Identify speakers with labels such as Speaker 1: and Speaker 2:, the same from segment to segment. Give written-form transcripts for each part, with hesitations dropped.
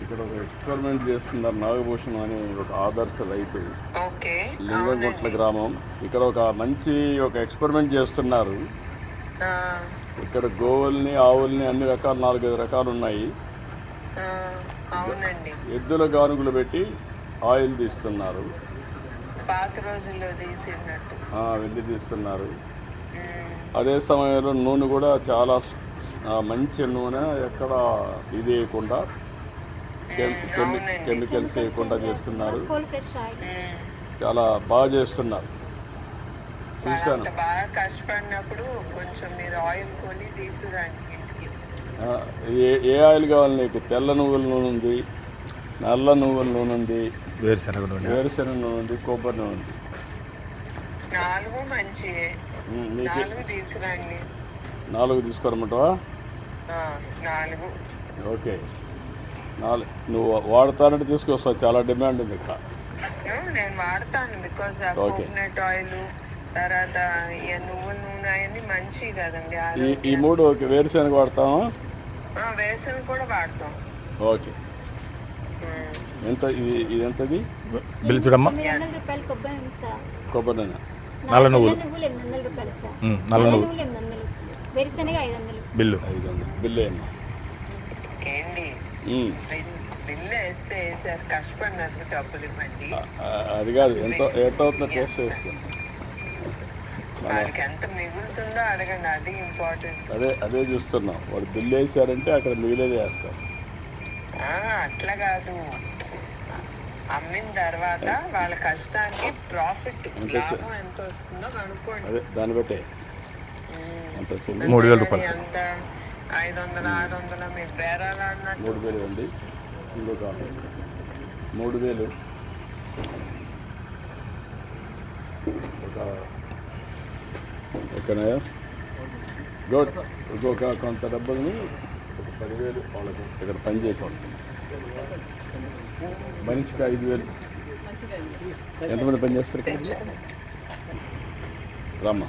Speaker 1: ఇక్కడ ఒక ఎక్స్పెరిమెంట్ చేస్తున్నారు నాగభూషణం అనే ఒక ఆదర్శ రైతు, లింగంగుట్ల గ్రామం. ఇక్కడ ఒక ఎక్స్పెరిమెంట్ చేస్తున్నారు. ఇక్కడ గోవుల్ని, ఆవుల్ని అన్ని రకాలు 4-5 రకాలు ఉన్నాయి. ఎద్దుల గానుగులు పెట్టి ఆయిల్ తీస్తున్నారు.
Speaker 2: పాత రోజుల్లో తీసినట్టు
Speaker 1: వెళ్ళి తీస్తున్నారు. అదే సమయంలో నూనె కూడా చాలా మంచి నూనె, ఎక్కడ ఇది వేయకుండా కెమికల్స్ వేయకుండా చేస్తున్నారు. చాలా బాగా చేస్తున్నారు. చూశాను.
Speaker 2: బాగా కష్టపడినప్పుడు కొంచెం మీరు ఆయిల్ కొని తీసుకురండి ఇంటికి.
Speaker 1: ఏ ఆయిల్ కావాలి నీకు? తెల్ల నువ్వుల నూనె ఉంది, నల్ల నువ్వుల నూనె ఉంది, వేరుశనగ నూనె ఉంది, కొబ్బరి నూనె ఉంది.
Speaker 2: 4 మంచివే. 4 తీసుకురండి.
Speaker 1: 4 తీసుకోరమంటావా?
Speaker 2: 4.
Speaker 1: ఓకే. 4 నువ్వు వాడతానంటే తీసుకొస్తావు. చాలా డిమాండ్ ఉంది ఇక్కడ.
Speaker 2: నేను వాడతాను. బికాస్ కోకోనట్ ఆయిల్, తర్వాత నువ్వుల నూనె అవన్నీ మంచివి కదండి.
Speaker 1: ఈ 3 ఓకే. వేరుశనగ వాడతామా?
Speaker 2: వేరుశనగ కూడా వాడతాం.
Speaker 1: ఓకే. ఎంత ఇది? ఎంతది
Speaker 3: బిల్లు చూడమ్మా.
Speaker 1: కొబ్బరి నూనె,
Speaker 3: నల్ల నువ్వులు
Speaker 4: 800 రూపాయలు సార్.
Speaker 3: నల్ల నువ్వులు
Speaker 4: 800, వేరుశనగ 500.
Speaker 3: బిల్లు
Speaker 1: 500. బిల్లు ఏంటి?
Speaker 2: బిల్లు వేస్తే సార్ కష్టపడినట్లు డబ్బులు ఇవ్వండి.
Speaker 1: అది కాదు, ఎంత అవుతుందో టేస్ట్ చేస్తుంది.
Speaker 2: వాళ్ళకి ఎంత మిగులుతుందో అడగండి. అది ఇంపార్టెంట్.
Speaker 1: అదే చూస్తున్నాం. వాడు బిల్లు వేసారంటే అక్కడ మిగిలేదే వేస్తారు.
Speaker 2: అట్లా కాదు, అమ్మిన తర్వాత వాళ్ళ కష్టానికి ప్రాఫిట్, లాభం ఎంత వస్తుందో కనుక్కోండి.
Speaker 1: అదే దాన్ని బట్టే
Speaker 3: 3000 రూపాయలు.
Speaker 2: ఎంత 500, 600 మీరు బేరాలు అన్నట్టు.
Speaker 1: 3000 అండి. ఇంకొక 3000. ఓకేనా? గుడ్. ఇంకొక కొంత డబ్బుల్ని ఒక 10,000 వాళ్ళకి ఇక్కడ పని చేసేవాళ్ళు. మనిషికి 5,000. ఎంతమంది పని చేస్తారు? రామ్మా.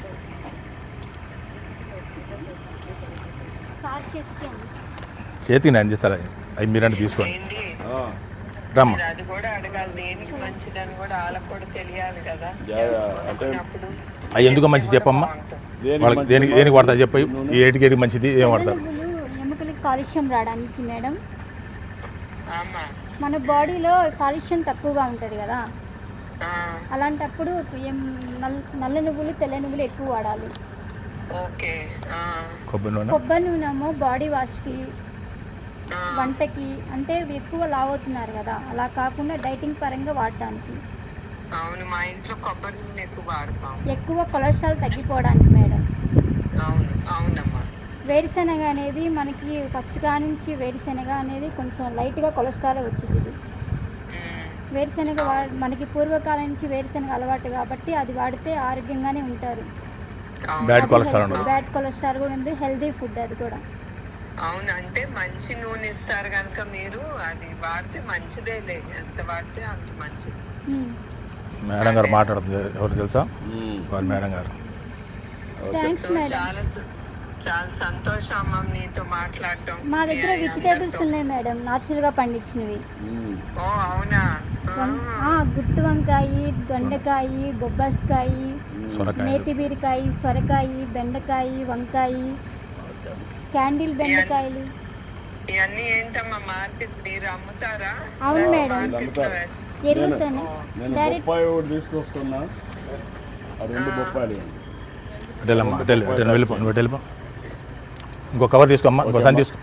Speaker 3: చేతికి నేను అందిస్తారా? అవి మీరంటే తీసుకోండి. రమ్మా.
Speaker 2: అది కూడా అడగాలి. దేనికి మంచిదని కూడా వాళ్ళకు కూడా తెలియాలి కదా.
Speaker 1: అంటే
Speaker 3: అవి ఎందుకు మంచి చెప్పమ్మా. వాళ్ళకి దేనికి వాడతారు చెప్పి. ఏటికి మంచిది ఏం వాడతారు?
Speaker 4: ఎముకలకి కాలుష్యం రావడానికి మేడం. మన బాడీలో కాలుష్యం తక్కువగా ఉంటుంది కదా, అలాంటప్పుడు నల్ల నువ్వులు, తెల్ల నువ్వులు ఎక్కువ వాడాలి. కొబ్బరి నూనెమో బాడీ వాష్కి, వంటకి, అంటే ఎక్కువ లావ్ అవుతున్నారు కదా, అలా కాకుండా డైటింగ్ పరంగా వాడడానికి.
Speaker 2: అవును, మా ఇంట్లో కొబ్బరి నూనె ఎక్కువ వాడతాం.
Speaker 4: ఎక్కువ కొలెస్ట్రాల్ తగ్గిపోవడానికి మేడం.
Speaker 2: అవును, అవునమ్మా.
Speaker 4: వేరుశనగ అనేది మనకి ఫస్ట్ నుంచి వేరుశనగ అనేది కొంచెం లైట్గా కొలెస్ట్రాల్ వచ్చింది. వేరుశనగ మనకి పూర్వకాలం నుంచి వేరుశనగ అలవాటు కాబట్టి అది వాడితే ఆరోగ్యంగానే ఉంటారు.
Speaker 3: బ్యాడ్
Speaker 4: కొలెస్ట్రాల్ కూడా ఉంది. హెల్దీ ఫుడ్ అది కూడా.
Speaker 2: అవును, అంటే మంచి నూనె ఇస్తారు కనుక మీరు అది వాడితే మంచిదేలే. ఎంత వాడితే అంత మంచిది.
Speaker 3: మేడం గారు మాట్లాడుతుంది. ఎవరు తెలుసా? వారు మేడం గారు.
Speaker 2: చాలా సంతోషం అమ్మ నీతో మాట్లాడటం.
Speaker 4: మా దగ్గర వెజిటేబుల్స్ ఉన్నాయి మేడం, నాచురల్గా పండించినవి.
Speaker 2: ఓ అవునా?
Speaker 4: గుత్తి వంకాయ, దొండకాయ, బొబ్బాస్కాయ, నేతి బీరకాయ, సొరకాయ, బెండకాయ, వంకాయ, క్యాండిల్ బెండకాయలు.
Speaker 2: ఇవన్నీ ఏంటమ్మా మార్కెట్ మీరు అమ్ముతారా?
Speaker 4: అవును మేడం, ఎరుగుతాను. డైరెక్ట్
Speaker 1: తీసుకొస్తున్నా. 2 బొప్పాయిలు.
Speaker 3: వెళ్ళిపో. ఇంకో కవర్ తీసుకోమ్మా. ఇంకో సన్ తీసుకో.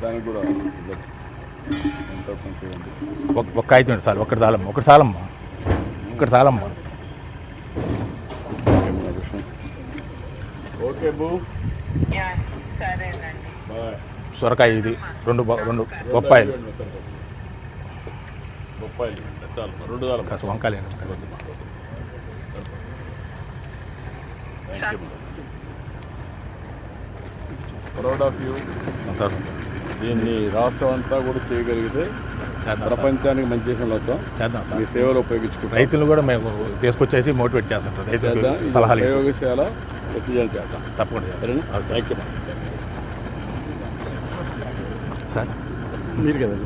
Speaker 1: దానికి కూడా
Speaker 3: ఒక కాగితం చాలు. ఒకటి చాలమ్మా.
Speaker 1: ఓకే బూ.
Speaker 2: సరేనండి.
Speaker 3: సొరకాయ ఇది 2 బొప్పాయిలు.
Speaker 1: చాలు. 2 చాలు.
Speaker 3: కాస్త వంకాయలు.
Speaker 1: Proud of you.
Speaker 3: సంతోషం.
Speaker 1: దీన్ని రాష్ట్రం అంతా కూడా చేయగలిగితే ప్రపంచానికి మంచి విషయంలో
Speaker 3: చేద్దాం సార్.
Speaker 1: మీ సేవలు ఉపయోగించుకుంటాం.
Speaker 3: రైతులు కూడా మేము తీసుకొచ్చేసి మోటివేట్ చేస్తాం. రైతులు సలహాలు
Speaker 1: ప్రయోగశాల ఎత్తిజాలు చేద్దాం
Speaker 3: తప్పకుండా.
Speaker 1: Thank you
Speaker 3: sir.
Speaker 5: మీరు కదా